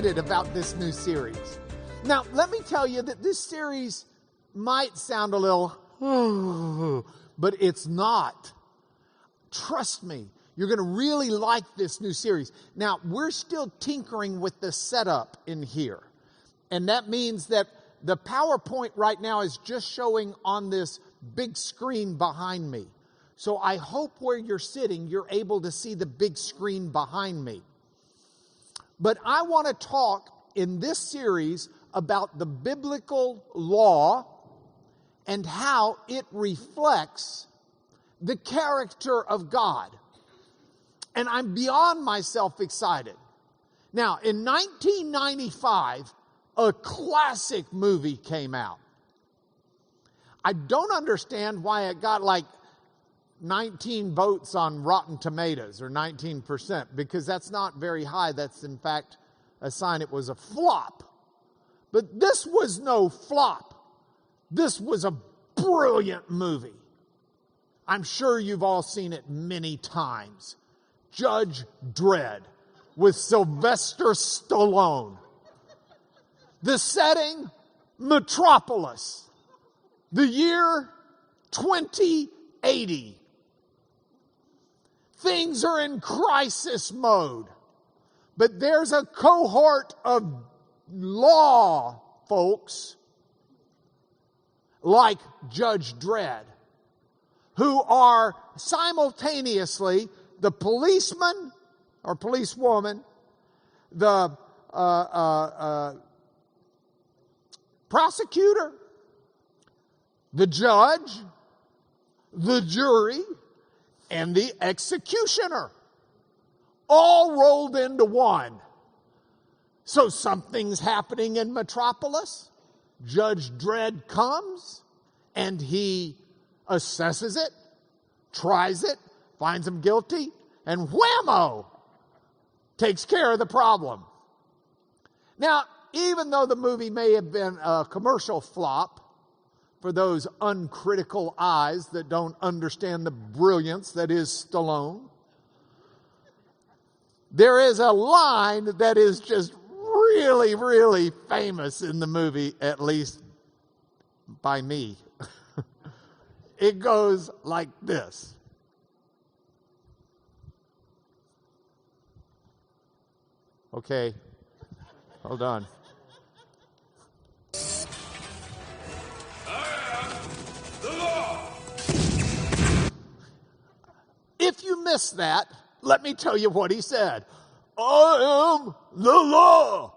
excited about this new series. Now, let me tell you that this series might sound a little, but it's not. Trust me, you're going to really like this new series. Now, we're still tinkering with the setup in here. And that means that the PowerPoint right now is just showing on this big screen behind me. So I hope where you're sitting, you're able to see the big screen behind me. But I want to talk in this series about the biblical law and how it reflects the character of God. And I'm beyond myself excited. Now, in 1995, a classic movie came out. I don't understand why it got like 19 votes on Rotten Tomatoes, or 19%, because that's not very high. That's, in fact, a sign it was a flop. But this was no flop. This was a brilliant movie. I'm sure you've all seen it many times. Judge Dredd with Sylvester Stallone. The setting, Metropolis. The year 2080. Things are in crisis mode. But there's a cohort of law folks like Judge Dredd who are simultaneously the policeman or policewoman, the prosecutor, the judge, the jury, and the executioner, all rolled into one. So something's happening in Metropolis. Judge Dredd comes and he assesses it, tries it, finds him guilty, and whammo, takes care of the problem. Now, even though the movie may have been a commercial flop, for those uncritical eyes that don't understand the brilliance that is Stallone, there is a line that is just really, really famous in the movie, at least by me. It goes like this. Okay, hold on. If you missed that, let me tell you what he said. I am the law.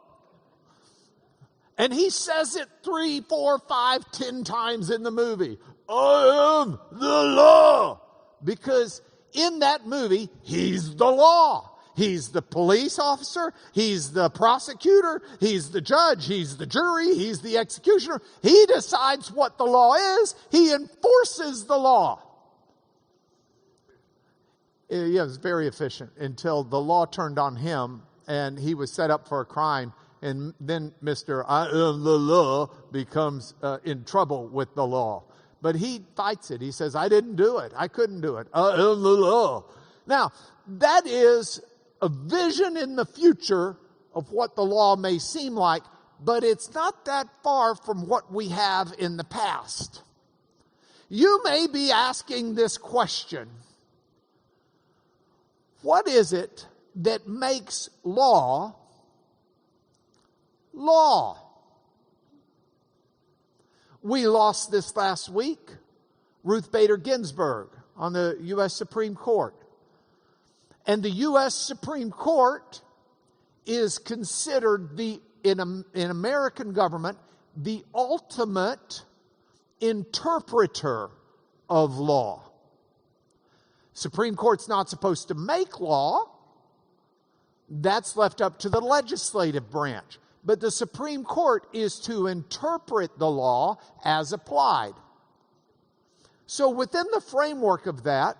And he says it 3, 4, 5, 10 times in the movie. I am the law. Because in that movie, he's the law. He's the police officer. He's the prosecutor. He's the judge. He's the jury. He's the executioner. He decides what the law is. He enforces the law. Yeah, it was very efficient until the law turned on him and he was set up for a crime. And then Mr. I am the law becomes in trouble with the law. But he fights it. He says, I didn't do it. I couldn't do it. I am the law. Now, that is a vision in the future of what the law may seem like, but it's not that far from what we have in the past. You may be asking this question. What is it that makes law law? We lost this last week. Ruth Bader Ginsburg on the U.S. Supreme Court. And the U.S. Supreme Court is considered in American government the ultimate interpreter of law. Supreme Court's not supposed to make law. That's left up to the legislative branch. But the Supreme Court is to interpret the law as applied. So within the framework of that,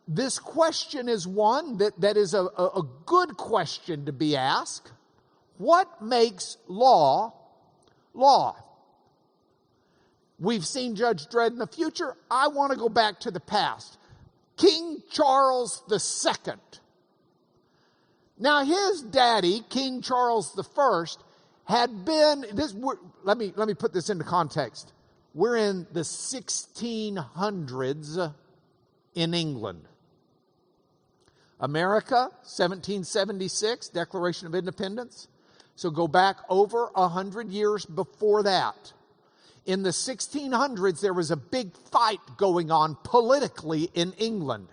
this question is one that is a good question to be asked. What makes law law? We've seen Judge Dredd in the future. I want to go back to the past. King Charles II. Now his daddy, King Charles I, had been, let me put this into context. We're in the 1600s in England. America, 1776, Declaration of Independence. So go back over 100 years before that. In the 1600s, there was a big fight going on politically in England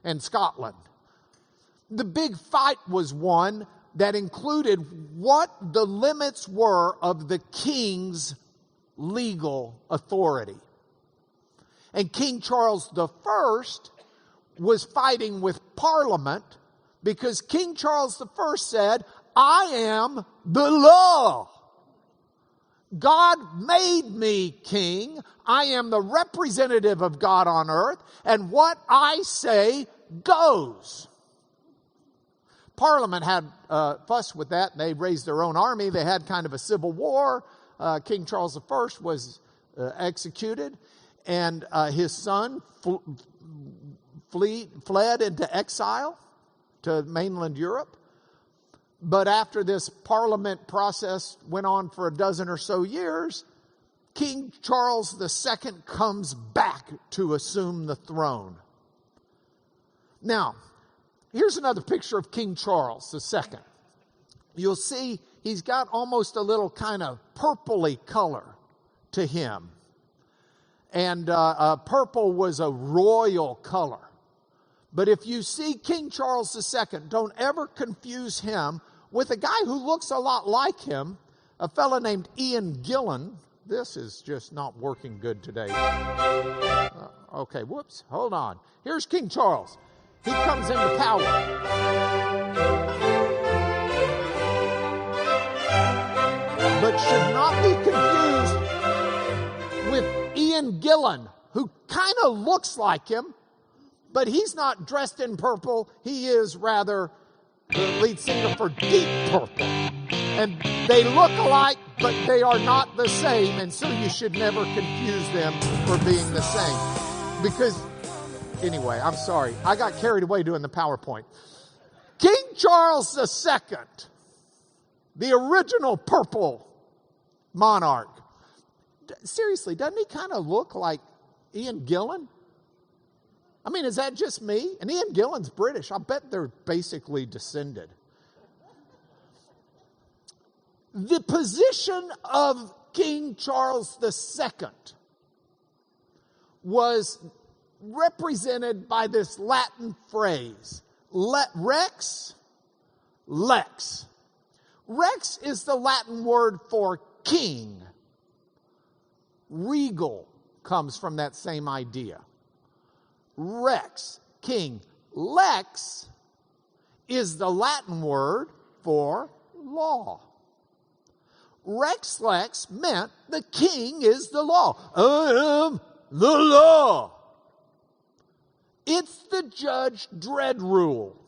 and Scotland. The big fight was one that included what the limits were of the king's legal authority. And King Charles I was fighting with Parliament because King Charles I said, I am the law. God made me king. I am the representative of God on earth, and what I say goes. Parliament had fuss with that. They raised their own army. They had kind of a civil war. King Charles I was executed, and his son fled into exile to mainland Europe. But after this parliament process went on for a dozen or so years, King Charles II comes back to assume the throne. Now, here's another picture of King Charles II. You'll see he's got almost a little kind of purpley color to him. And purple was a royal color. But if you see King Charles II, don't ever confuse him with a guy who looks a lot like him, a fellow named Ian Gillan. This is just not working good today. Okay, whoops, hold on. Here's King Charles. He comes into power. But should not be confused with Ian Gillan, who kind of looks like him, but he's not dressed in purple. He is rather the lead singer for Deep Purple. And they look alike, but they are not the same, and so you should never confuse them for being the same. Because, anyway, I'm sorry. I got carried away doing the PowerPoint. King Charles II, the original purple monarch. Seriously, doesn't he kind of look like Ian Gillan? I mean, is that just me? And Ian Gillan's British. I bet they're basically descended. The position of King Charles II was represented by this Latin phrase, rex lex. Rex is the Latin word for king. Regal comes from that same idea. Rex, king. Lex is the Latin word for law. Rex lex meant the king is the law. I am the law. It's the Judge Dredd rule.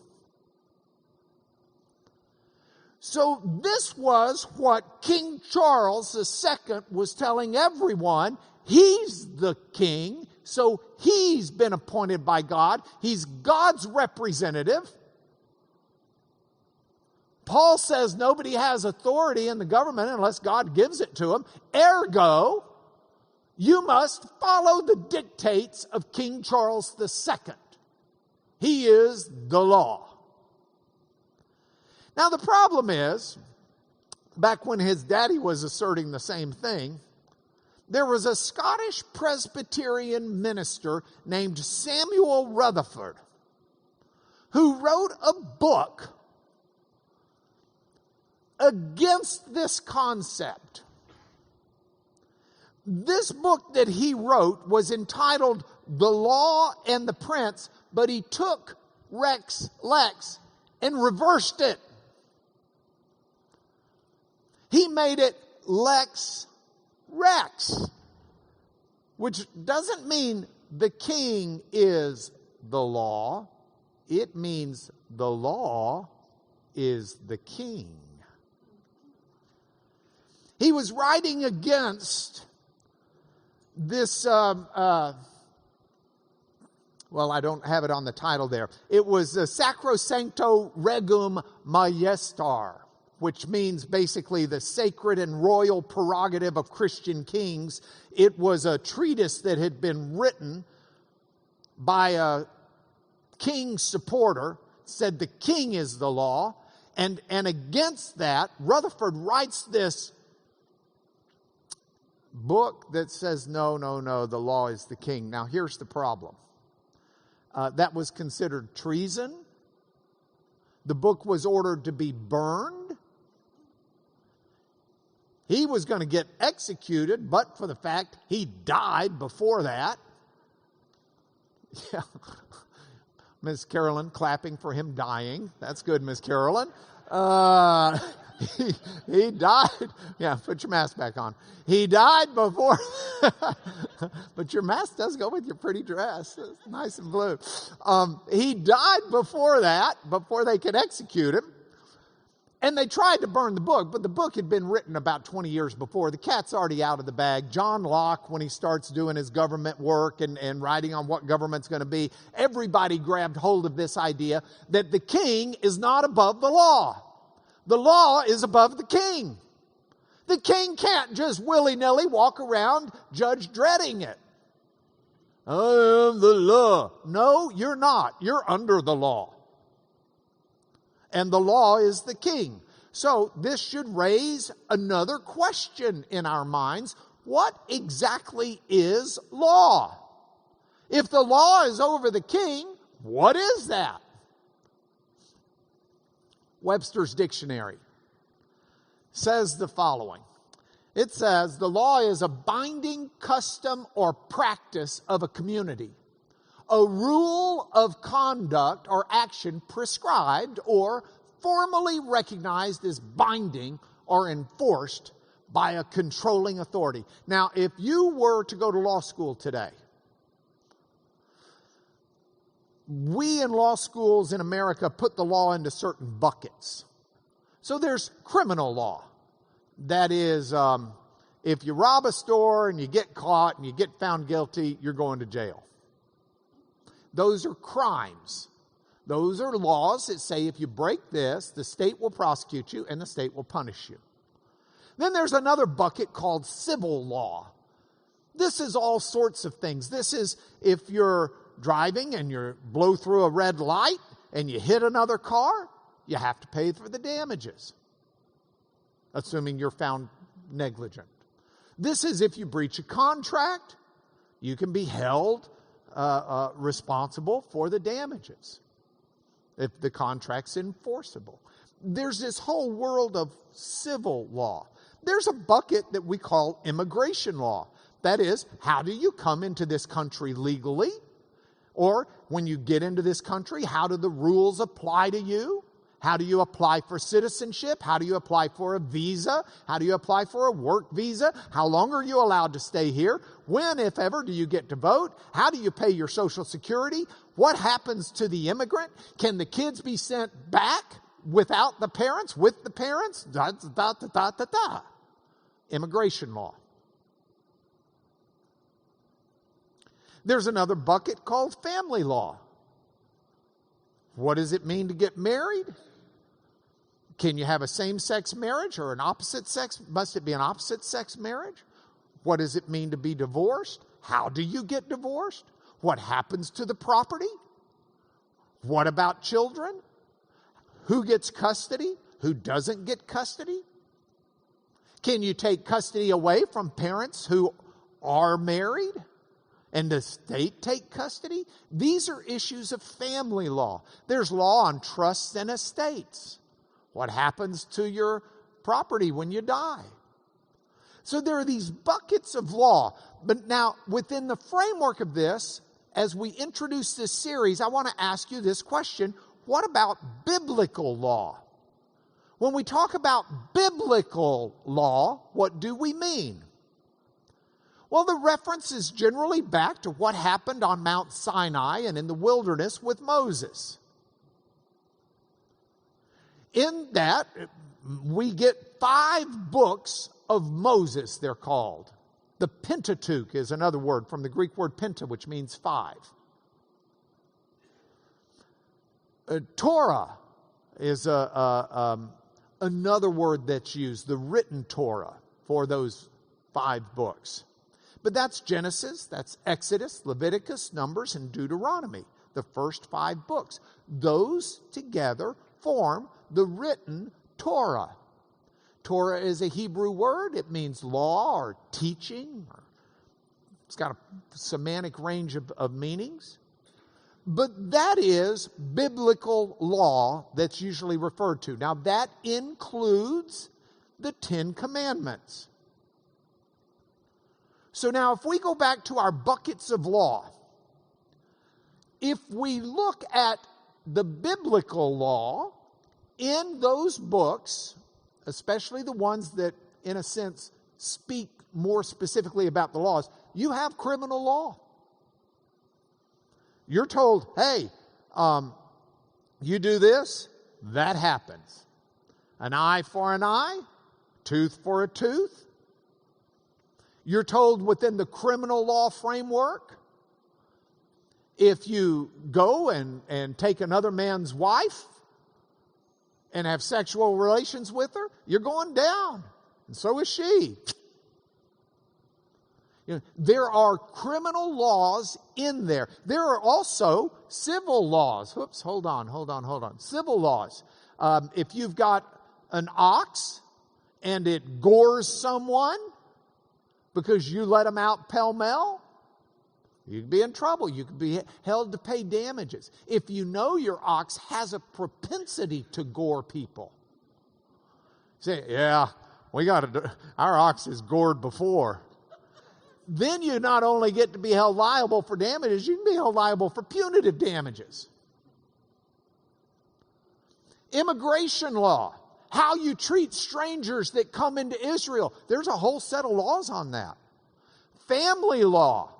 So this was what King Charles II was telling everyone. He's the king. So he's been appointed by God. He's God's representative. Paul says nobody has authority in the government unless God gives it to him. Ergo, you must follow the dictates of King Charles II. He is the law. Now the problem is, back when his daddy was asserting the same thing, there was a Scottish Presbyterian minister named Samuel Rutherford who wrote a book against this concept. This book that he wrote was entitled The Law and the Prince, but he took Rex Lex and reversed it. He made it Lex Rex, which doesn't mean the king is the law. It means the law is the king. He was writing against this Well, I don't have it on the title there. It was Sacrosancto Regum Majestar, which means basically the sacred and royal prerogative of Christian kings. It was a treatise that had been written by a king supporter, said the king is the law, and against that, Rutherford writes this book that says, no, the law is the king. Now, here's the problem. That was considered treason. The book was ordered to be burned. He was going to get executed, but for the fact he died before that. Yeah. Miss Carolyn clapping for him dying. That's good, Miss Carolyn. He died. Yeah, put your mask back on. He died before. But your mask does go with your pretty dress. It's nice and blue. He died before that, before they could execute him. And they tried to burn the book, but the book had been written about 20 years before. The cat's already out of the bag. John Locke, when he starts doing his government work and writing on what government's going to be, everybody grabbed hold of this idea that the king is not above the law. The law is above the king. The king can't just willy-nilly walk around judge dreading it. I am the law. No, you're not. You're under the law. And the law is the king. So this should raise another question in our minds. What exactly is law? If the law is over the king, what is that? Webster's Dictionary says the following. It says, the law is a binding custom or practice of a community, a rule of conduct or action prescribed or formally recognized as binding or enforced by a controlling authority. Now, if you were to go to law school today, we in law schools in America put the law into certain buckets. So there's criminal law. That is, if you rob a store and you get caught and you get found guilty, you're going to jail. Those are crimes. Those are laws that say if you break this, the state will prosecute you and the state will punish you. Then there's another bucket called civil law. This is all sorts of things. This is if you're driving and you blow through a red light and you hit another car, you have to pay for the damages, assuming you're found negligent. This is if you breach a contract, you can be held responsible for the damages if the contract's enforceable. There's this whole world of civil law. There's a bucket that we call immigration law. That is, how do you come into this country legally? Or when you get into this country, how do the rules apply to you? How do you apply for citizenship? How do you apply for a visa? How do you apply for a work visa? How long are you allowed to stay here? When, if ever, do you get to vote? How do you pay your Social Security? What happens to the immigrant? Can the kids be sent back without the parents, with the parents? Immigration law. There's another bucket called family law. What does it mean to get married? Can you have a same-sex marriage or an opposite sex? Must it be an opposite-sex marriage? What does it mean to be divorced? How do you get divorced? What happens to the property? What about children? Who gets custody? Who doesn't get custody? Can you take custody away from parents who are married? And the state take custody? These are issues of family law. There's law on trusts and estates. What happens to your property when you die? So there are these buckets of law. But now, within the framework of this, as we introduce this series, I want to ask you this question. What about biblical law? When we talk about biblical law, what do we mean? Well, the reference is generally back to what happened on Mount Sinai and in the wilderness with Moses. In that, we get 5 books of Moses, they're called. The Pentateuch is another word from the Greek word penta, which means 5. Torah is another word that's used, the written Torah, for those 5 books. But that's Genesis, that's Exodus, Leviticus, Numbers, and Deuteronomy, the first 5 books. Those together form the written Torah. Torah is a Hebrew word. It means law or teaching. It's got a semantic range of meanings. But that is biblical law that's usually referred to. Now that includes the 10 Commandments. So now if we go back to our buckets of law, if we look at the biblical law in those books, especially the ones that, in a sense, speak more specifically about the laws, you have criminal law. You're told, hey, you do this, that happens. An eye for an eye, tooth for a tooth. You're told within the criminal law framework, if you go and take another man's wife and have sexual relations with her, you're going down. And so is she. You know, there are criminal laws in there. There are also civil laws. Whoops, hold on. Civil laws. If you've got an ox and it gores someone because you let them out pell-mell, you could be in trouble. You could be held to pay damages. If you know your ox has a propensity to gore people, say, yeah, our ox is gored before. Then you not only get to be held liable for damages, you can be held liable for punitive damages. Immigration law, how you treat strangers that come into Israel. There's a whole set of laws on that. Family law,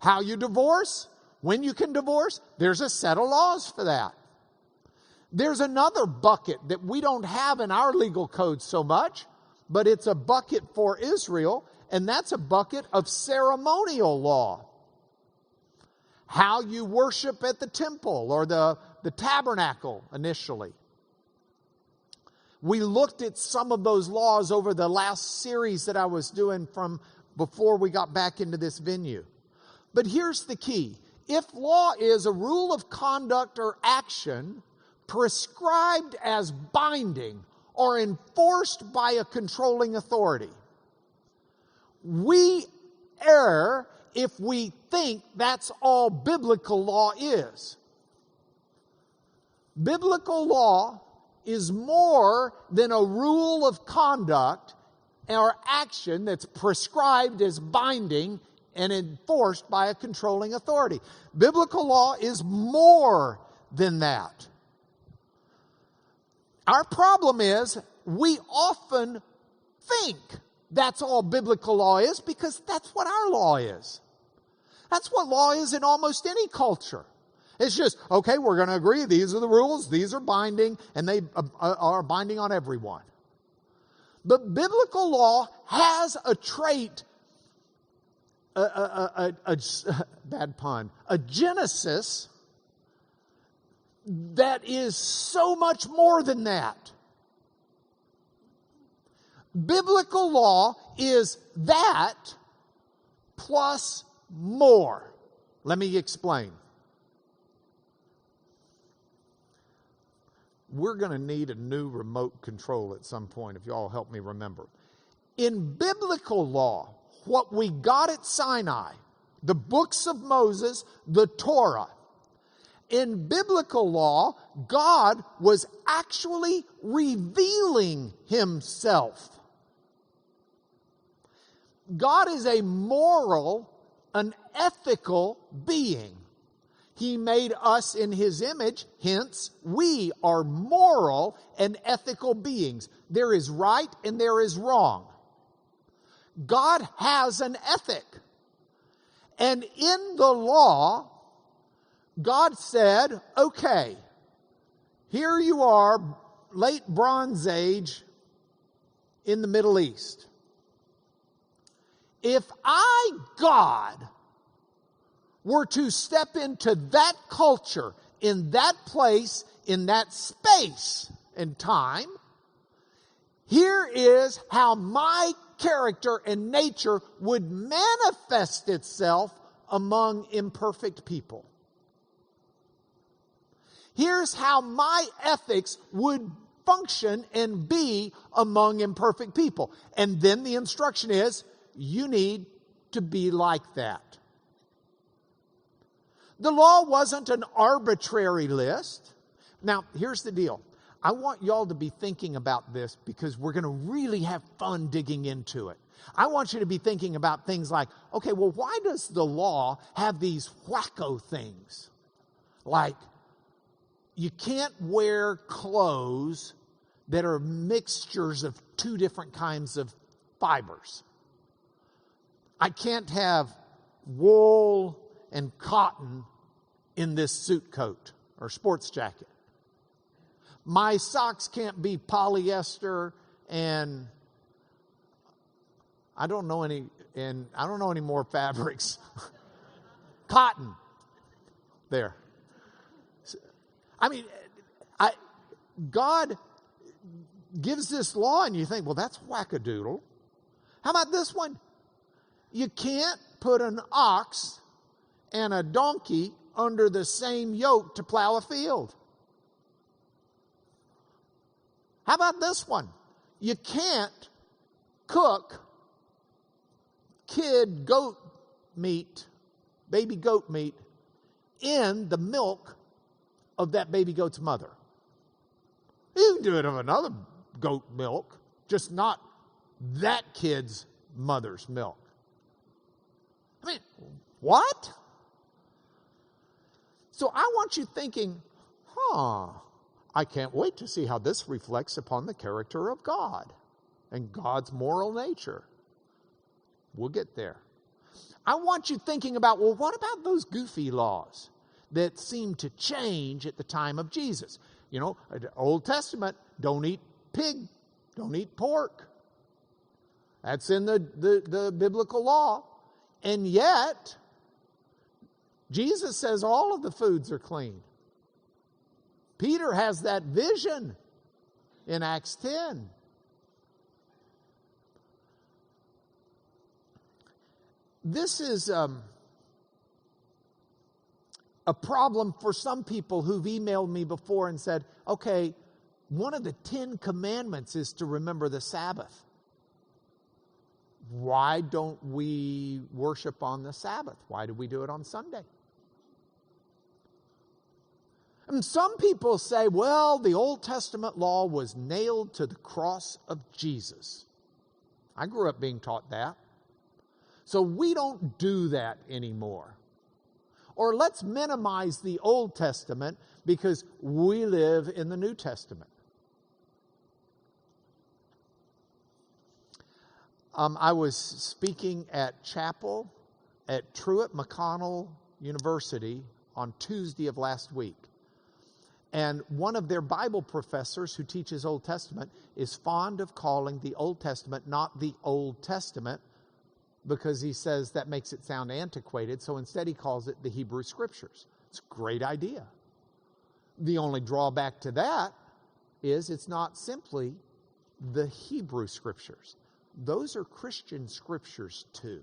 how you divorce, when you can divorce, there's a set of laws for that. There's another bucket that we don't have in our legal code so much, but it's a bucket for Israel, and that's a bucket of ceremonial law. How you worship at the temple or the tabernacle initially. We looked at some of those laws over the last series that I was doing from before we got back into this venue. But here's the key. If law is a rule of conduct or action prescribed as binding or enforced by a controlling authority, we err if we think that's all biblical law is. Biblical law is more than a rule of conduct or action that's prescribed as binding and enforced by a controlling authority. Biblical law is more than that. Our problem is we often think that's all biblical law is because that's what our law is. That's what law is in almost any culture. It's just, okay, we're going to agree, these are the rules, these are binding, and they are binding on everyone. But biblical law has a trait, bad pun, a genesis that is so much more than that. Biblical law is that plus more. Let me explain. We're going to need a new remote control at some point, if y'all help me remember. In biblical law, what we got at Sinai, the books of Moses, the Torah, in biblical law, God was actually revealing Himself. God is a moral, an ethical being. He made us in His image, hence we are moral and ethical beings. There is right and there is wrong. God has an ethic. And in the law, God said, okay, here you are, late Bronze Age in the Middle East. If I, God, were to step into that culture, in that place, in that space and time, here is how my character and nature would manifest itself among imperfect people. Here's how my ethics would function and be among imperfect people. And then the instruction is, you need to be like that. The law wasn't an arbitrary list. Now, here's the deal. I want y'all to be thinking about this because we're going to really have fun digging into it. I want you to be thinking about things like, okay, well, why does the law have these wacko things? Like, you can't wear clothes that are mixtures of two different kinds of fibers. I can't have wool and cotton in this suit coat or sports jacket. My socks can't be polyester and I don't know any more fabrics. Cotton. There. I mean, God gives this law and you think, well, that's wackadoodle. How about this one? You can't put an ox and a donkey under the same yoke to plow a field. How about this one? You can't cook baby goat meat, in the milk of that baby goat's mother. You can do it of another goat milk, just not that kid's mother's milk. I mean, what? So I want you thinking, I can't wait to see how this reflects upon the character of God and God's moral nature. We'll get there. I want you thinking about, well, what about those goofy laws that seem to change at the time of Jesus? You know, Old Testament, don't eat pig, don't eat pork. That's in the biblical law. And yet, Jesus says all of the foods are clean. Peter has that vision in Acts 10. This is a problem for some people who've emailed me before and said, okay, one of the 10 commandments is to remember the Sabbath. Why don't we worship on the Sabbath? Why do we do it on Sunday? And some people say, well, the Old Testament law was nailed to the cross of Jesus. I grew up being taught that. So we don't do that anymore. Or let's minimize the Old Testament because we live in the New Testament. I was speaking at chapel at Truett McConnell University on Tuesday of last week. And one of their Bible professors who teaches Old Testament is fond of calling the Old Testament not the Old Testament because he says that makes it sound antiquated. So instead he calls it the Hebrew Scriptures. It's a great idea. The only drawback to that is it's not simply the Hebrew Scriptures. Those are Christian Scriptures too.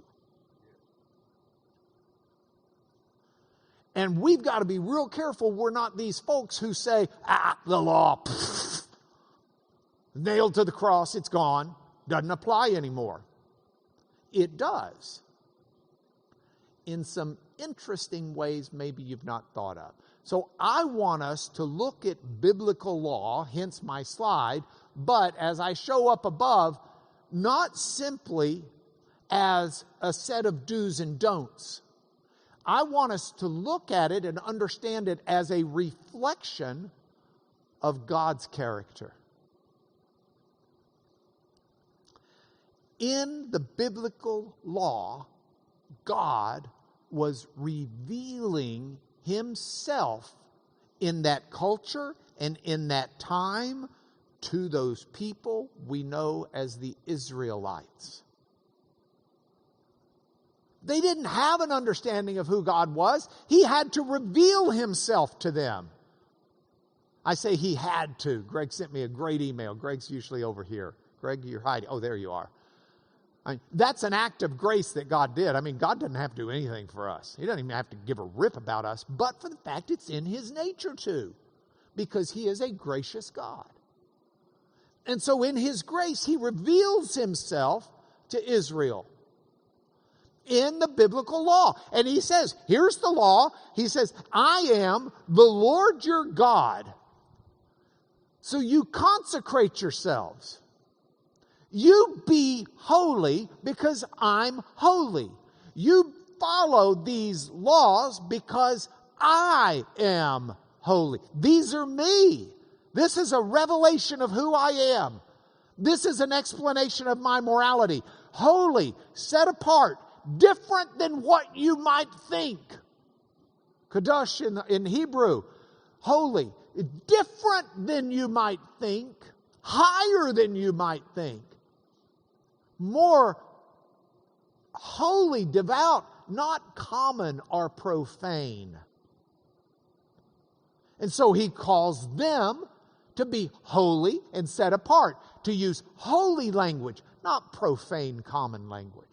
And we've got to be real careful we're not these folks who say, the law, nailed to the cross, it's gone, doesn't apply anymore. It does. In some interesting ways maybe you've not thought of. So I want us to look at biblical law, hence my slide, but as I show up above, not simply as a set of do's and don'ts. I want us to look at it and understand it as a reflection of God's character. In the biblical law, God was revealing Himself in that culture and in that time to those people we know as the Israelites. They didn't have an understanding of who God was. He had to reveal Himself to them. I say he had to. Greg sent me a great email. Greg's usually over here. Greg, you're hiding. Oh, there you are. That's an act of grace that God did. I mean, God doesn't have to do anything for us. He doesn't even have to give a rip about us, but for the fact it's in his nature to, because he is a gracious God. And so in his grace, he reveals himself to Israel in the biblical law. And he says, here's the law. He says, I am the Lord your God. So you consecrate yourselves. You be holy because I'm holy. You follow these laws because I am holy. These are me. This is a revelation of who I am. This is an explanation of my morality. Holy, set apart, different than what you might think. Kadosh in Hebrew, holy, different than you might think, higher than you might think. More holy, devout, not common or profane. And so he calls them to be holy and set apart, to use holy language, not profane common language,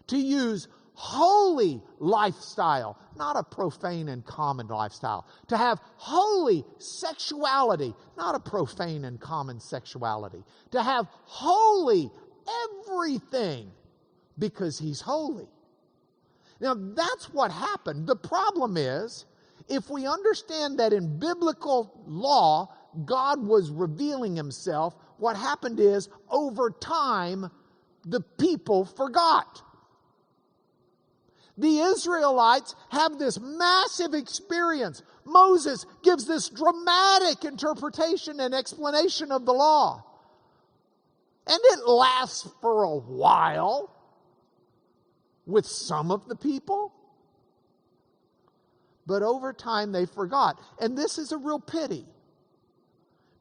to use holy lifestyle, not a profane and common lifestyle, to have holy sexuality, not a profane and common sexuality, to have holy everything because he's holy. Now that's what happened. The problem is, if we understand that in biblical law, God was revealing himself, what happened is, over time, the people forgot. The Israelites have this massive experience. Moses gives this dramatic interpretation and explanation of the law. And it lasts for a while with some of the people. But over time they forgot. And this is a real pity.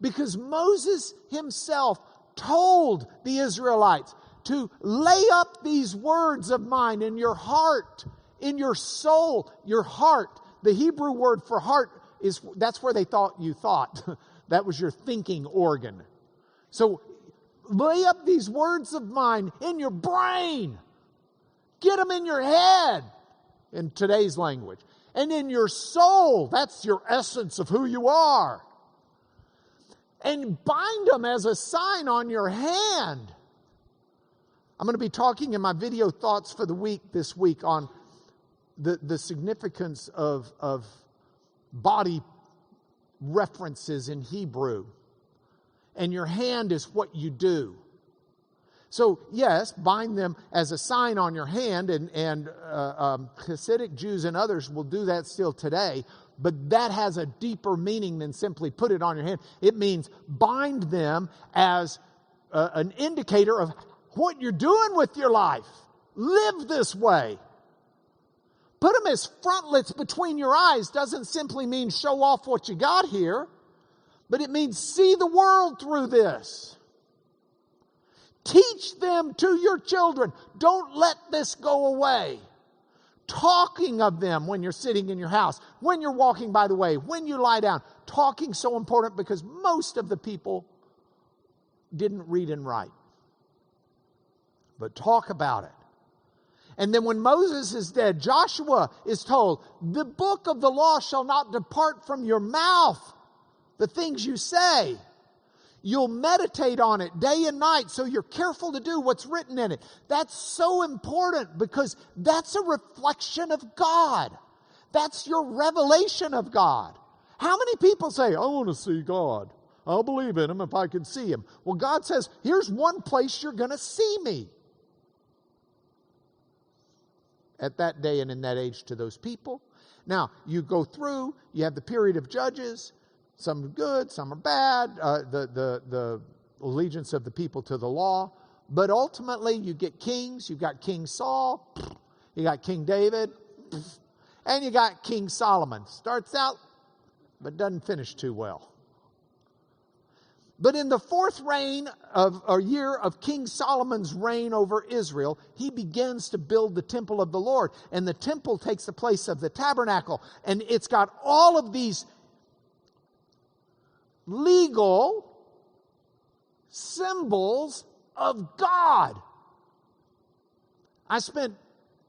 Because Moses himself told the Israelites to lay up these words of mine in your heart, in your soul, your heart. The Hebrew word for heart that's where they thought you thought. That was your thinking organ. So lay up these words of mine in your brain. Get them in your head, in today's language. And in your soul, that's your essence of who you are. And bind them as a sign on your hand. I'm going to be talking in my video thoughts for the week this week on the significance of body references in Hebrew. And your hand is what you do. So yes, bind them as a sign on your hand, and Hasidic Jews and others will do that still today. But that has a deeper meaning than simply put it on your hand. It means bind them as an indicator of what you're doing with your life. Live this way. Put them as frontlets between your eyes doesn't simply mean show off what you got here, but it means see the world through this. Teach them to your children. Don't let this go away. Talking of them when you're sitting in your house, when you're walking by the way, when you lie down. Talking so important because most of the people didn't read and write. But talk about it. And then when Moses is dead, Joshua is told, the book of the law shall not depart from your mouth. The things you say. You'll meditate on it day and night, so you're careful to do what's written in it. That's so important because that's a reflection of God. That's your revelation of God. How many people say, I want to see God. I'll believe in him if I can see him. Well, God says, here's one place you're going to see me. At that day and in that age to those people. Now, you go through, you have the period of Judges. Some are good, some are bad, the allegiance of the people to the law. But ultimately, you get kings. You've got King Saul, you got King David, and you got King Solomon. Starts out, but doesn't finish too well. But in the fourth year of King Solomon's reign over Israel, he begins to build the temple of the Lord. And the temple takes the place of the tabernacle. And it's got all of these legal symbols of God. I spent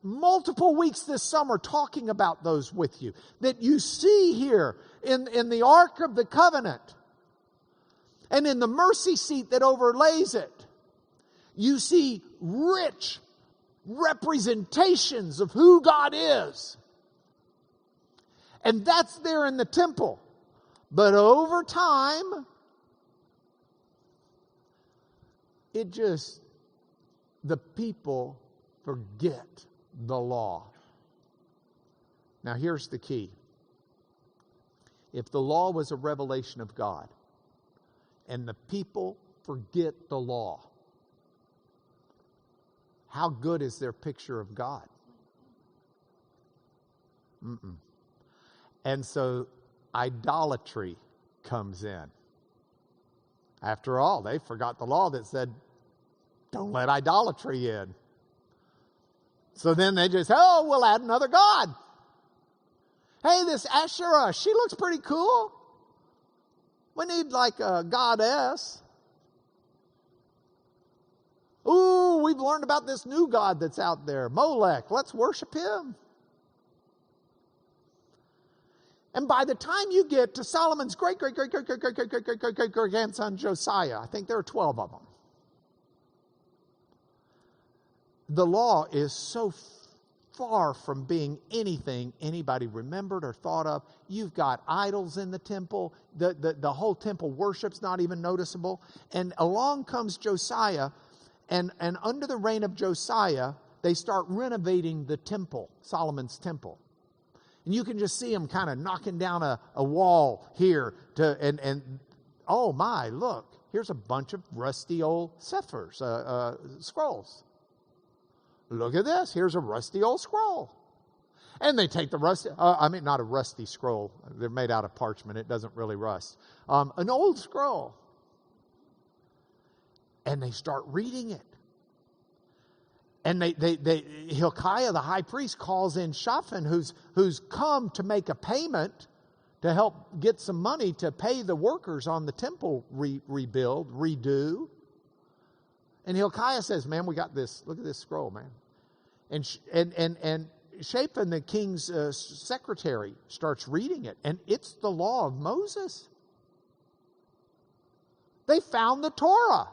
multiple weeks this summer talking about those with you, that you see here in the Ark of the Covenant and in the mercy seat that overlays it. You see rich representations of who God is. And that's there in the temple. But over time, the people forget the law. Now here's the key. If the law was a revelation of God, and the people forget the law, how good is their picture of God? And so idolatry comes in. After all, they forgot the law that said, don't let idolatry in. So then they just, we'll add another god. Hey, this Asherah, she looks pretty cool. We need like a goddess. Ooh, we've learned about this new god that's out there, Molech. Let's worship him. And by the time you get to Solomon's great-grandson Josiah, I think there are 12 of them, the law is so far from being anything anybody remembered or thought of. You've got idols in the temple. The whole temple worship's not even noticeable. And along comes Josiah, and under the reign of Josiah, they start renovating the temple, Solomon's temple. And you can just see them kind of knocking down a wall here and oh my, look, here's a bunch of rusty old sephers, scrolls. Look at this. Here's a rusty old scroll. And they take the rusty, not a rusty scroll. They're made out of parchment. It doesn't really rust. An old scroll. And they start reading it. And Hilkiah, the high priest, calls in Shaphan, who's come to make a payment to help get some money to pay the workers on the temple redo. And Hilkiah says, man, we got this. Look at this scroll, man. And Shaphan, the king's secretary, starts reading it. And it's the law of Moses. They found the Torah.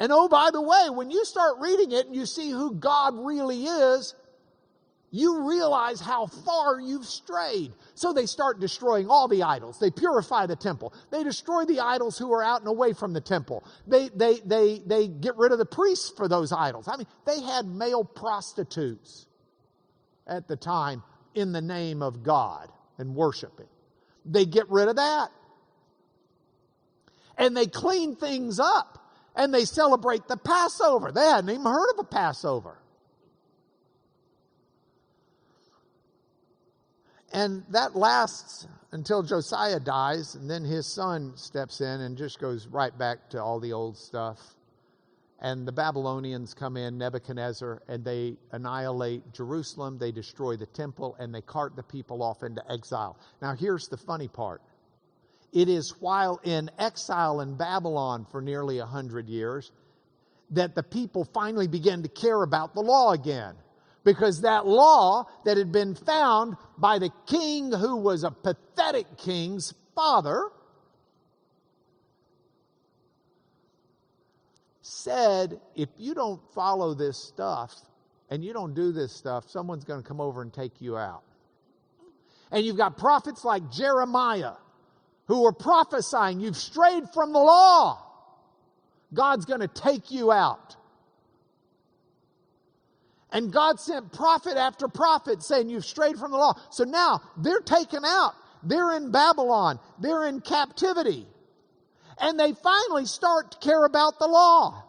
And oh, by the way, when you start reading it and you see who God really is, you realize how far you've strayed. So they start destroying all the idols. They purify the temple. They destroy the idols who are out and away from the temple. They get rid of the priests for those idols. I mean, they had male prostitutes at the time in the name of God and worshiping. They get rid of that. And they clean things up. And they celebrate the Passover. They hadn't even heard of a Passover. And that lasts until Josiah dies, and then his son steps in and just goes right back to all the old stuff. And the Babylonians come in, Nebuchadnezzar, and they annihilate Jerusalem. They destroy the temple, and they cart the people off into exile. Now, here's the funny part. It is while in exile in Babylon for nearly 100 years that the people finally began to care about the law again. Because that law that had been found by the king who was a pathetic king's father said, if you don't follow this stuff and you don't do this stuff, someone's going to come over and take you out. And you've got prophets like Jeremiah who are prophesying, you've strayed from the law. God's going to take you out. And God sent prophet after prophet saying, you've strayed from the law. So now they're taken out. They're in Babylon. They're in captivity. And they finally start to care about the law.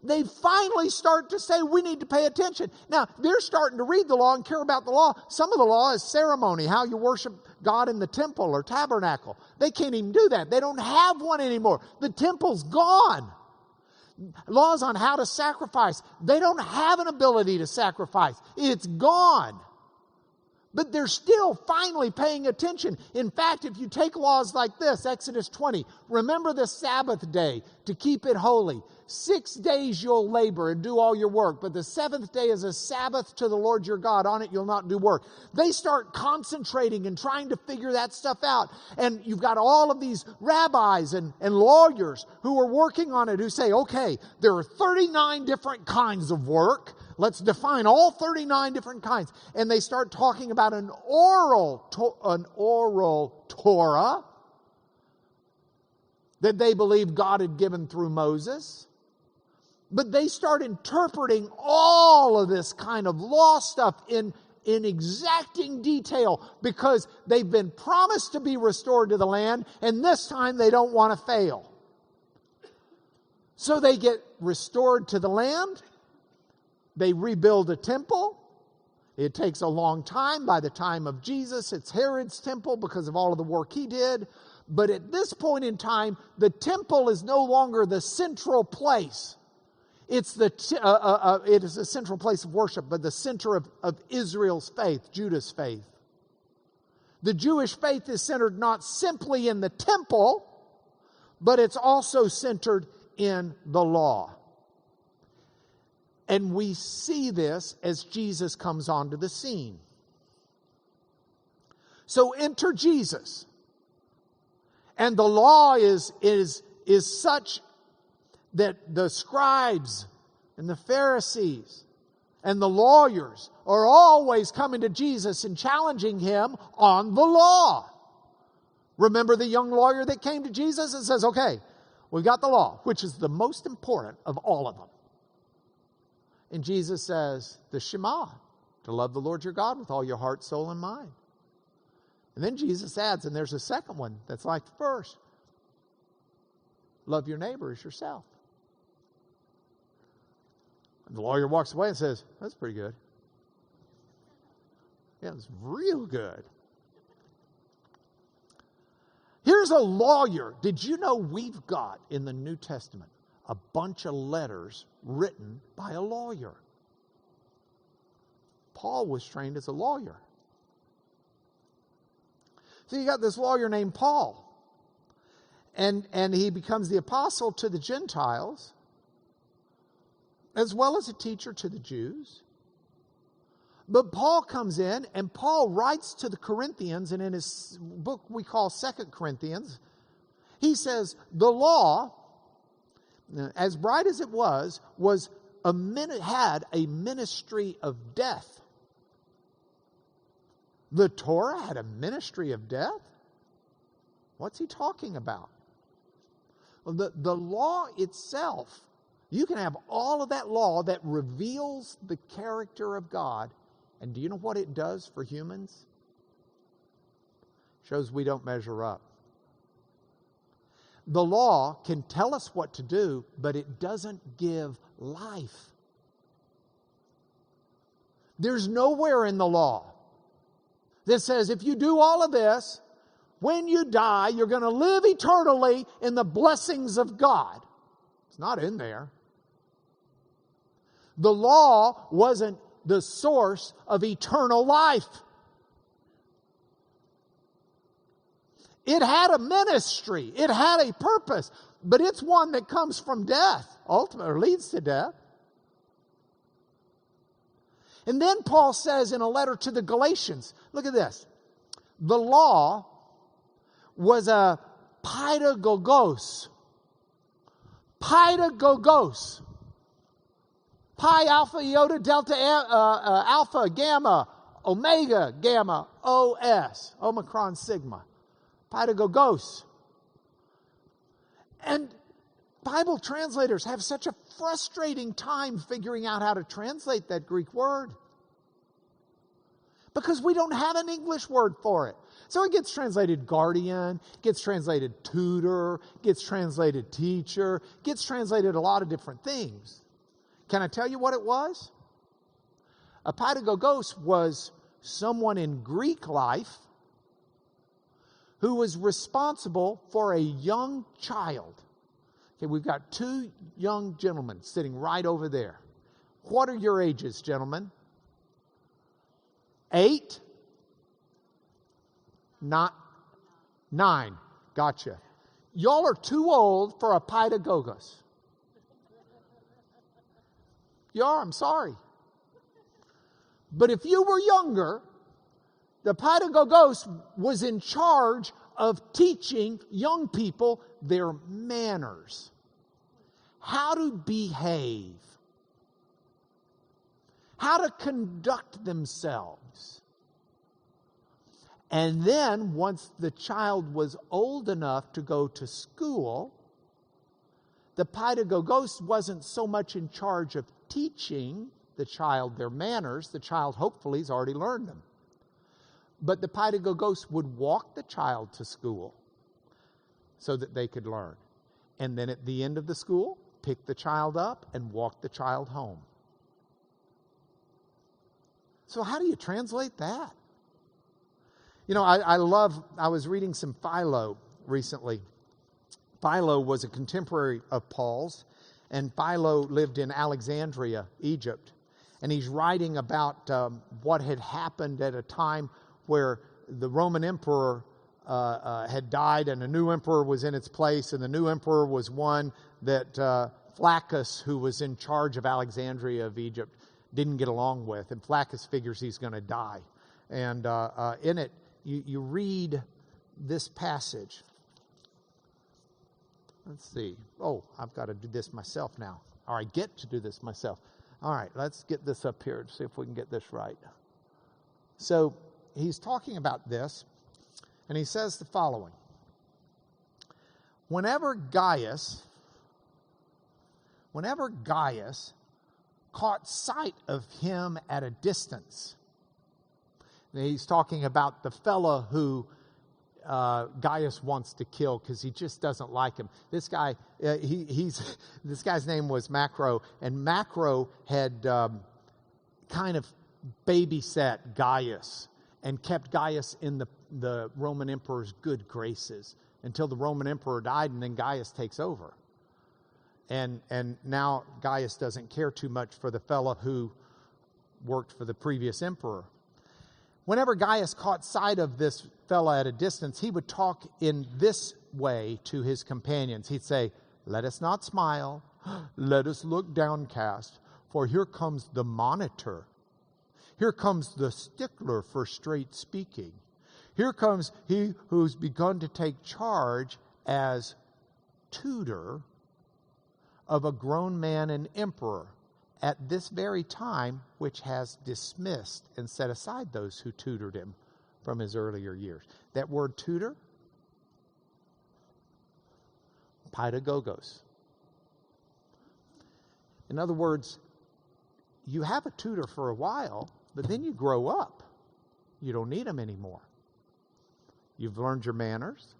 They finally start to say, we need to pay attention. Now, they're starting to read the law and care about the law. Some of the law is ceremony, how you worship God in the temple or tabernacle. They can't even do that. They don't have one anymore. The temple's gone. Laws on how to sacrifice. They don't have an ability to sacrifice. It's gone. But they're still finally paying attention. In fact, if you take laws like this, Exodus 20, remember the Sabbath day to keep it holy. 6 days you'll labor and do all your work, but the seventh day is a Sabbath to the Lord your God. On it you'll not do work. They start concentrating and trying to figure that stuff out. And you've got all of these rabbis and lawyers who are working on it who say, okay, there are 39 different kinds of work. Let's define all 39 different kinds. And they start talking about an oral Torah that they believe God had given through Moses. But they start interpreting all of this kind of law stuff in exacting detail because they've been promised to be restored to the land, and this time they don't want to fail. So they get restored to the land. They rebuild a temple. It takes a long time. By the time of Jesus, it's Herod's temple because of all of the work he did. But at this point in time, the temple is no longer the central place. It is a central place of worship, but the center of Israel's faith, Judah's faith. The Jewish faith is centered not simply in the temple, but it's also centered in the law. And we see this as Jesus comes onto the scene. So enter Jesus. And the law is such that the scribes and the Pharisees and the lawyers are always coming to Jesus and challenging him on the law. Remember the young lawyer that came to Jesus and says, okay, we've got the law, which is the most important of all of them. And Jesus says, the Shema, to love the Lord your God with all your heart, soul, and mind. And then Jesus adds, and there's a second one that's like the first. Love your neighbor as yourself. And the lawyer walks away and says, that's pretty good. Yeah, it's real good. Here's a lawyer. Did you know we've got in the New Testament a bunch of letters written by a lawyer? Paul was trained as a lawyer. So you got this lawyer named Paul. And he becomes the apostle to the Gentiles, as well as a teacher to the Jews. But Paul comes in, and Paul writes to the Corinthians, and in his book we call 2 Corinthians, he says, the law, as bright as it was had a ministry of death. The Torah had a ministry of death? What's he talking about? Well, the law itself, you can have all of that law that reveals the character of God. And do you know what it does for humans? Shows we don't measure up. The law can tell us what to do, but it doesn't give life. There's nowhere in the law that says if you do all of this, when you die, you're going to live eternally in the blessings of God. It's not in there. The law wasn't the source of eternal life. It had a ministry. It had a purpose. But it's one that comes from death, ultimately, or leads to death. And then Paul says in a letter to the Galatians, look at this. The law was a pedagogos. Pedagogos. Pi, alpha, iota, delta, alpha, gamma, omega, gamma, OS, Omicron, sigma. Pedagogos. And Bible translators have such a frustrating time figuring out how to translate that Greek word. Because we don't have an English word for it. So it gets translated guardian, gets translated tutor, gets translated teacher, gets translated a lot of different things. Can I tell you what it was? A pedagogos was someone in Greek life who was responsible for a young child. Okay, we've got two young gentlemen sitting right over there. What are your ages, gentlemen? 8, Not 9. Gotcha. Y'all are too old for a pedagogos. You are, I'm sorry. But if you were younger, the pedagogos was in charge of teaching young people their manners, how to behave, how to conduct themselves. And then, once the child was old enough to go to school, the pedagogos wasn't so much in charge of teaching the child their manners. The child hopefully has already learned them. But the pedagogos would walk the child to school so that they could learn. And then at the end of the school, pick the child up and walk the child home. So how do you translate that? You know, I was reading some Philo recently. Philo was a contemporary of Paul's, and Philo lived in Alexandria, Egypt. And he's writing about what had happened at a time where the Roman emperor had died and a new emperor was in its place. And the new emperor was one that Flaccus, who was in charge of Alexandria of Egypt, didn't get along with. And Flaccus figures he's going to die. And in it, you read this passage. Let's see. Oh, I've got to do this myself now. Or I get to do this myself. All right, let's get this up here and see if we can get this right. So he's talking about this, and he says the following. Whenever Gaius caught sight of him at a distance, and he's talking about the fellow who Gaius wants to kill because he just doesn't like him. This guy, this guy's name was Macro, and Macro had kind of babysat Gaius and kept Gaius in the Roman emperor's good graces until the Roman emperor died, and then Gaius takes over. And now Gaius doesn't care too much for the fellow who worked for the previous emperor. Whenever Gaius caught sight of this fellow at a distance, he would talk in this way to his companions. He'd say, "Let us not smile, let us look downcast, for here comes the monitor. Here comes the stickler for straight speaking. Here comes he who's begun to take charge as tutor of a grown man and emperor at this very time, which has dismissed and set aside those who tutored him from his earlier years." That word tutor, pedagogos. In other words, you have a tutor for a while, but then you grow up. You don't need him anymore. You've learned your manners.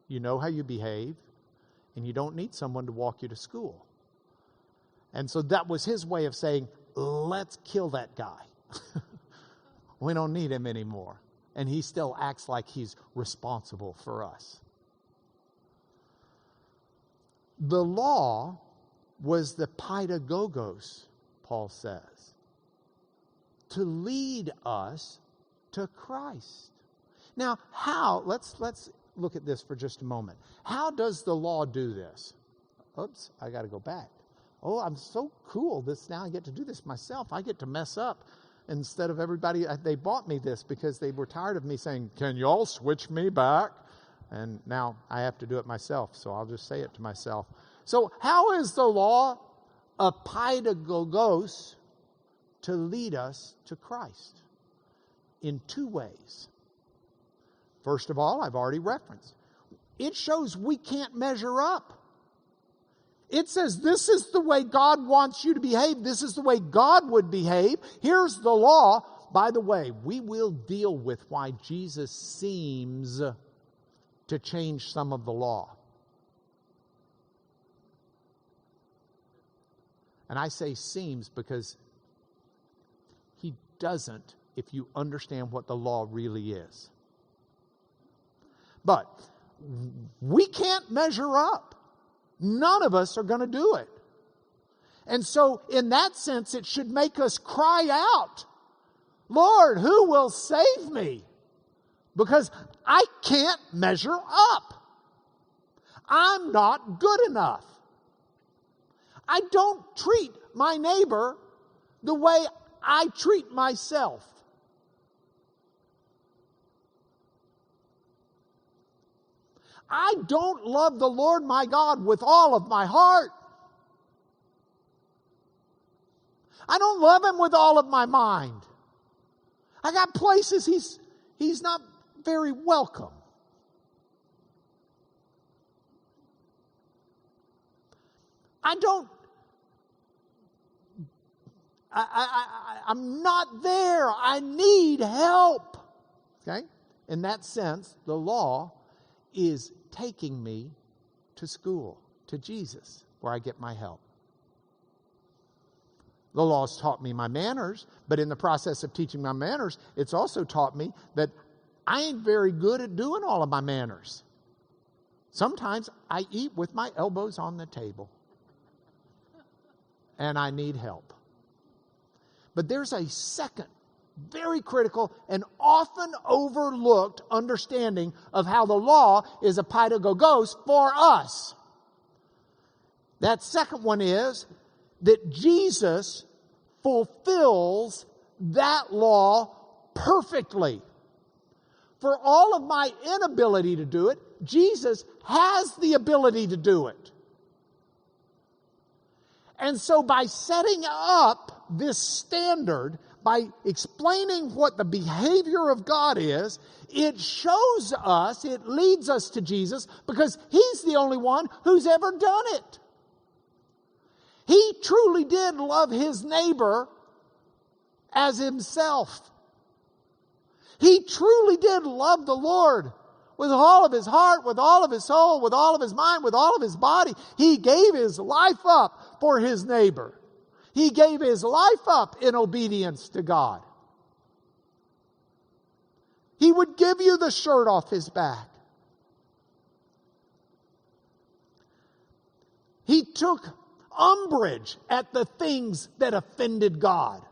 You know how you behave. And you don't need someone to walk you to school. And so that was his way of saying, let's kill that guy. We don't need him anymore. And he still acts like he's responsible for us. The law was the pedagogos, Paul says, to lead us to Christ. Now, how? Let's look at this for just a moment. How does the law do this? Oops, I got to go back. Oh, I'm so cool. Now I get to do this myself. I get to mess up instead of everybody. They bought me this because they were tired of me saying, "Can y'all switch me back?" And now I have to do it myself, so I'll just say it to myself. So how is the law a pedagogos to lead us to Christ? In 2 ways. First of all, I've already referenced. It shows we can't measure up. It says this is the way God wants you to behave. This is the way God would behave. Here's the law. By the way, we will deal with why Jesus seems to change some of the law. And I say seems because he doesn't if you understand what the law really is. But we can't measure up. None of us are going to do it. And so in that sense, it should make us cry out, "Lord, who will save me?" Because I can't measure up. I'm not good enough. I don't treat my neighbor the way I treat myself. I don't love the Lord my God with all of my heart. I don't love Him with all of my mind. I got places He's not very welcome. I'm not there. I need help. Okay? In that sense, the law is taking me to school, to Jesus, where I get my help. The law's taught me my manners, but in the process of teaching my manners, it's also taught me that I ain't very good at doing all of my manners. Sometimes I eat with my elbows on the table, and I need help. But there's a second, very critical and often overlooked understanding of how the law is a pedagogos for us. That second one is that Jesus fulfills that law perfectly. For all of my inability to do it, Jesus has the ability to do it. And so by setting up this standard, by explaining what the behavior of God is, it shows us, it leads us to Jesus, because He's the only one who's ever done it. He truly did love His neighbor as Himself. He truly did love the Lord with all of His heart, with all of His soul, with all of His mind, with all of His body. He gave His life up for His neighbor. He gave His life up in obedience to God. He would give you the shirt off His back. He took umbrage at the things that offended God.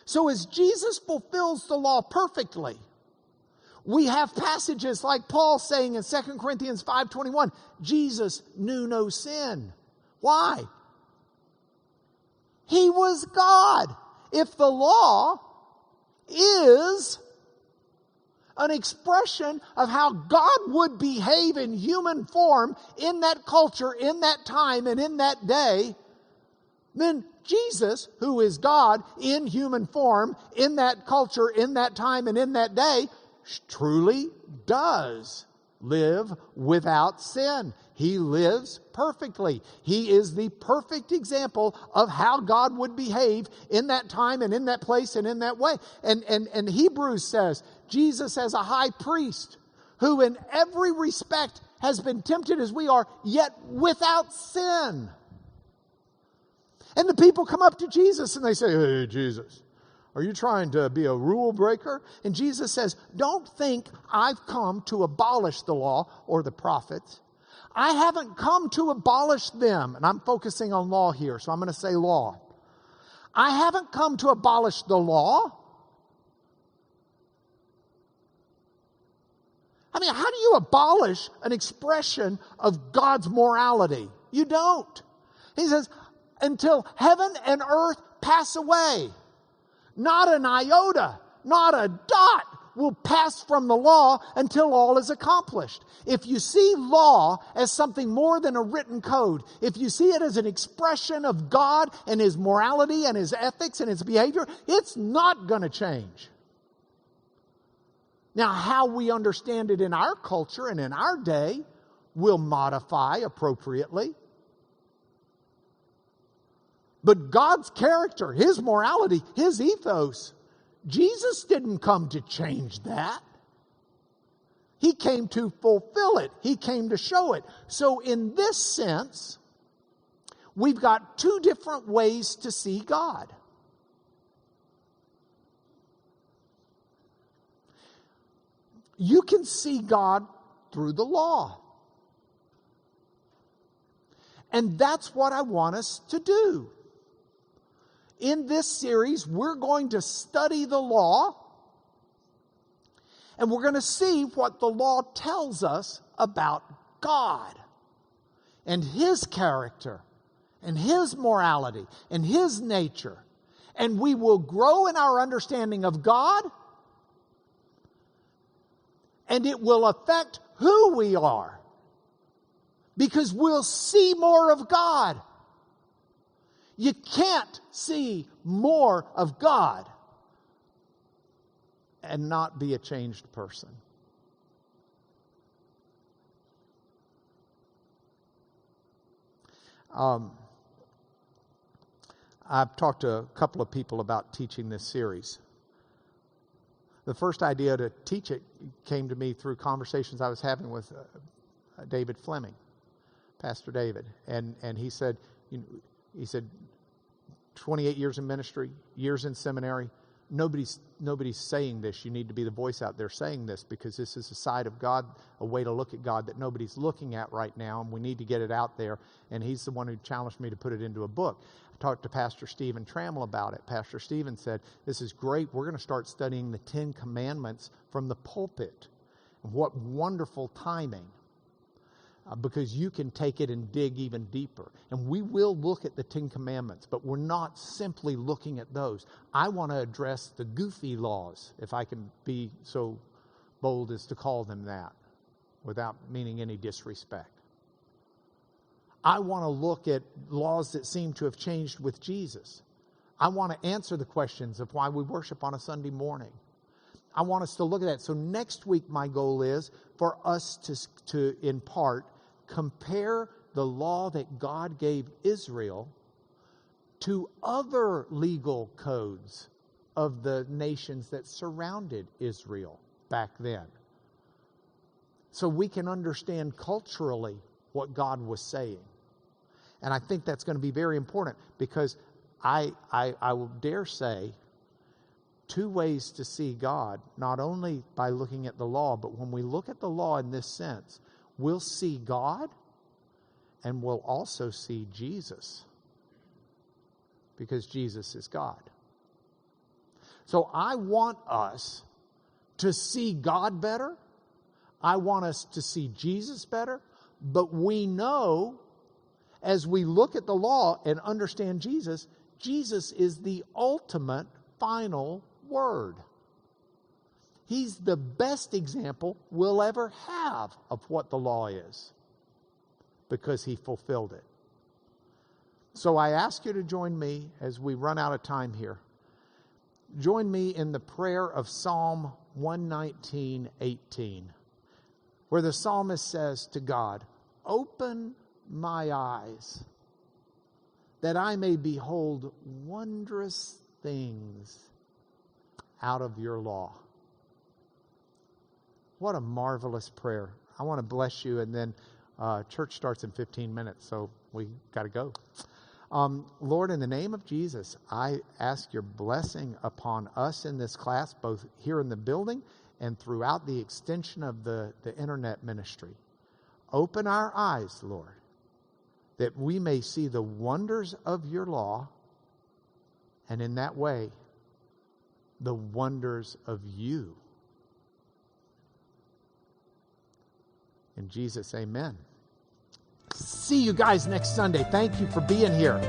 So as Jesus fulfills the law perfectly, we have passages like Paul saying in 2 Corinthians 5:21, Jesus knew no sin. Why? He was God. If the law is an expression of how God would behave in human form in that culture, in that time, and in that day, then Jesus, who is God in human form, in that culture, in that time, and in that day, truly does live without sin. He lives perfectly. He is the perfect example of how God would behave in that time and in that place and in that way. And Hebrews says, Jesus as a high priest who in every respect has been tempted as we are, yet without sin. And the people come up to Jesus and they say, hey, Jesus, are you trying to be a rule breaker? And Jesus says, don't think I've come to abolish the law or the prophets. I haven't come to abolish them. And I'm focusing on law here, so I'm going to say law. I haven't come to abolish the law. I mean, how do you abolish an expression of God's morality? You don't. He says, until heaven and earth pass away, not an iota, not a dot will pass from the law until all is accomplished. If you see law as something more than a written code, if you see it as an expression of God and His morality and His ethics and His behavior, it's not going to change. Now, how we understand it in our culture and in our day will modify appropriately. But God's character, His morality, His ethos, Jesus didn't come to change that. He came to fulfill it. He came to show it. So in this sense, we've got two different ways to see God. You can see God through the law. And that's what I want us to do. In this series, we're going to study the law And we're going to see what the law tells us about God and His character and His morality and His nature. And we will grow in our understanding of God, and it will affect who we are, because we'll see more of God. You can't see more of God and not be a changed person. I've talked to a couple of people about teaching this series. The first idea to teach it came to me through conversations I was having with David Fleming, Pastor David, and he said, 28 years in ministry, years in seminary. Nobody's saying this. You need to be the voice out there saying this, because this is a side of God, a way to look at God that nobody's looking at right now, and we need to get it out there. And he's the one who challenged me to put it into a book. I talked to Pastor Stephen Trammell about it. Pastor Stephen said, this is great. We're going to start studying the 10 Commandments from the pulpit. What wonderful timing. Because you can take it and dig even deeper. And we will look at the 10 Commandments, but we're not simply looking at those. I want to address the goofy laws, if I can be so bold as to call them that, without meaning any disrespect. I want to look at laws that seem to have changed with Jesus. I want to answer the questions of why we worship on a Sunday morning. I want us to look at that. So next week, my goal is for us to in part, compare the law that God gave Israel to other legal codes of the nations that surrounded Israel back then. So we can understand culturally what God was saying. And I think that's going to be very important, because I will dare say, two ways to see God, not only by looking at the law, but when we look at the law in this sense, we'll see God and we'll also see Jesus, because Jesus is God. So I want us to see God better. I want us to see Jesus better. But we know, as we look at the law and understand Jesus, Jesus is the ultimate final word. He's the best example we'll ever have of what the law is, because He fulfilled it. So I ask you to join me as we run out of time here. Join me in the prayer of Psalm 119:18, where the psalmist says to God, "Open my eyes, that I may behold wondrous things out of your law." What a marvelous prayer. I want to bless you, and then church starts in 15 minutes, so we got to go. Lord, in the name of Jesus, I ask your blessing upon us in this class, both here in the building and throughout the extension of the internet ministry. Open our eyes, Lord, that we may see the wonders of your law, and in that way, the wonders of you. In Jesus, amen. See you guys next Sunday. Thank you for being here.